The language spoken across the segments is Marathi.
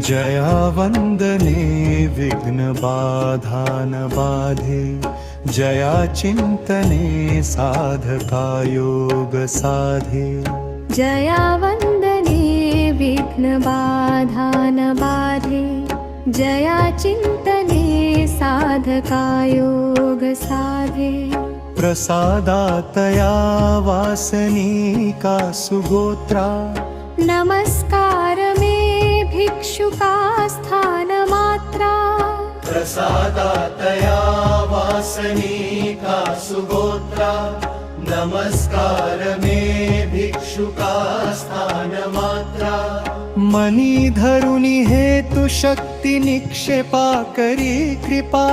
जया वंदने विघ्न बाधा न बाधे, जया चिंतने साधका योग साधे। जया वंदने विघ्न बाधा न बाधे, जया चिंतने साधका योग साधे। प्रसादातया वासनिका सुगोत्रा, नमस्कार मे भिक्षुका स्थान मात्रा। प्रसादातया वासनिका सुगोत्रा, नमस्कार मे भिक्षुका स्थान मात्रा। मनी धरुनी हेतु शक्ति निक्षेपा करी कृपा,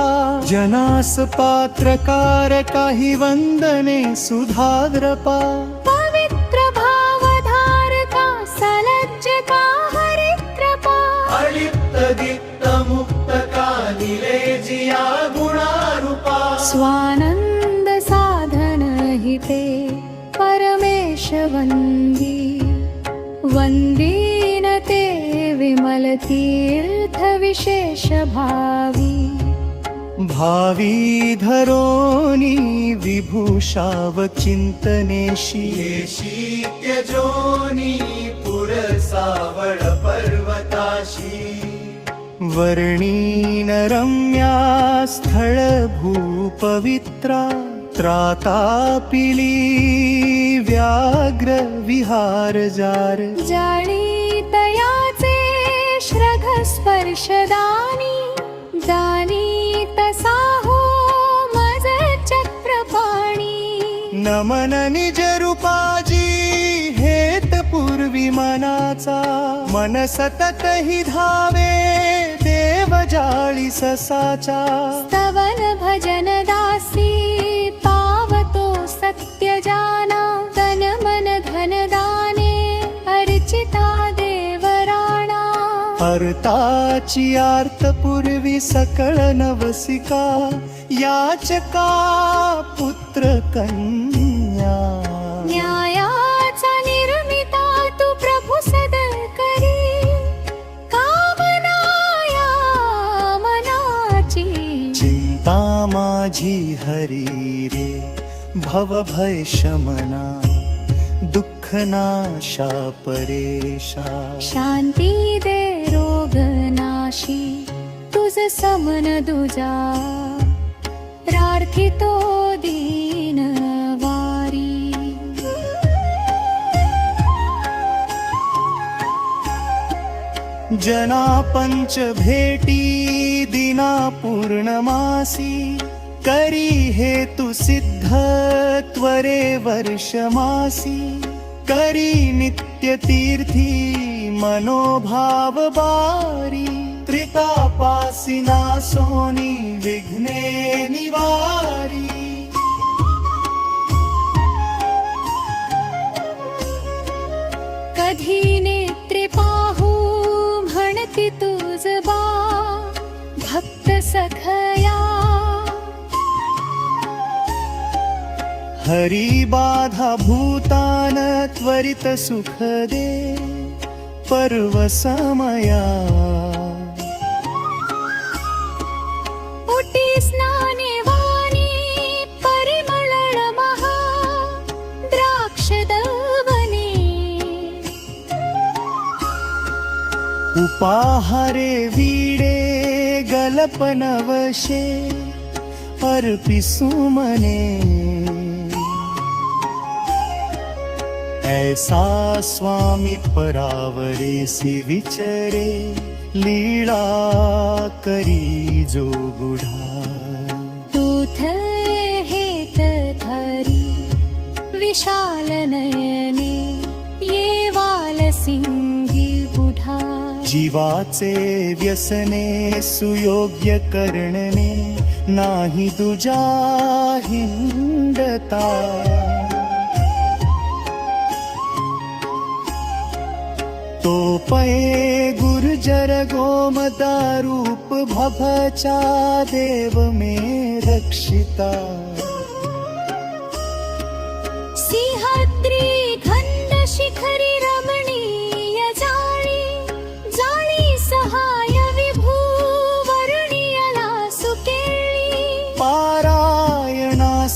जनास पात्र कारका हि वंदने सुधाद्रपा। पवित्र भावधारका सलज्जका हरित्रपा, अलिप्त दिक्त मुक्त कालिले जिया गुणारूपा। स्वानंद साधन हिते परमेश वंदी, वंदीन ते विमल तीर्थ विशेष भावी। भावी धरोनी विभूषाव चिंतनेशी, त्यजोनी पुरसावळ पर्वताशी। वर्णीन रम्या स्थळ भूपवित्रा, त्रातापिली व्याघ्र विहार जार। जाणी तयाचे श्रघ स्पर्शदानी, जाणी तसा हो मज चक्रपाणी। नमन निज रूपाजी हेत पूर्वी मनाचा, मन सतत हि धावे देव जाळी ससाचा। स्तवन भजन दासी पावतो सत्य जाना, तन मन धन दाने अर्चिता देवराणा। अर्ताची आर्त पूर्वी सकळ नवसिका, याचका पुत्र कन्या। न्यायाचा निर्मिता तू प्रभु सदर करी, कामनाया मनाची। चिंता माझी हरी रे भव भय शमना, दुःख नाशा परेशा। शांती दे रोग नाशी, तुझ समन दुजा प्रार्थितो दीन वारी। जना पंच भेटी दिना पूर्णमासी, करी हेतु सिद्ध त्वरे वर्षमासी। करी नित्य तीर्थी मनोभाव बारी, त्रितापासी नासोनी विघ्ने निवारी। कधी नेत्रे पाहू म्हणती तुझ बा, भक्त सखया। हरी बाधा भूतान त्वरित सुख दे, पर्व समया। उटी स्नाने वाणी परिमळ महा, द्राक्ष दवने। उपाहारे वीडे गलपन वशे, अर्पिसु मने। ऐसा स्वामी परावरेसी विचरे, लीला करी जो बुढा। दूध हेत धरी विशाल नयने, ये वाल सिंगी बुढा। जीवाचे व्यसने सुयोग्य करणे, नाही दुजा हिंडता। तो पये गुर्जर गोमता रूप भभचा, देव में रक्षिता। सिंहाद्री घन शिखरी रमणीय जाळी, जाळी सहा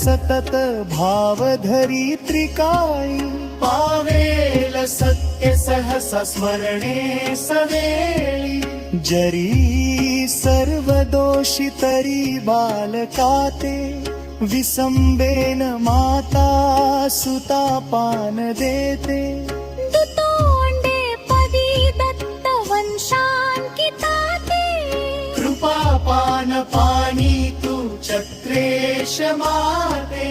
सतत भाव धरी त्रिकाळी पावेल सत्य सहसा स्मरणे सवेळी जरी सर्व दोषी तरी बालकाते विसंबेन माता सुता पान देते दुतोंडे पदी दत्त वंशांकिता ते कृपा पान पाणी तू चक्रेश माते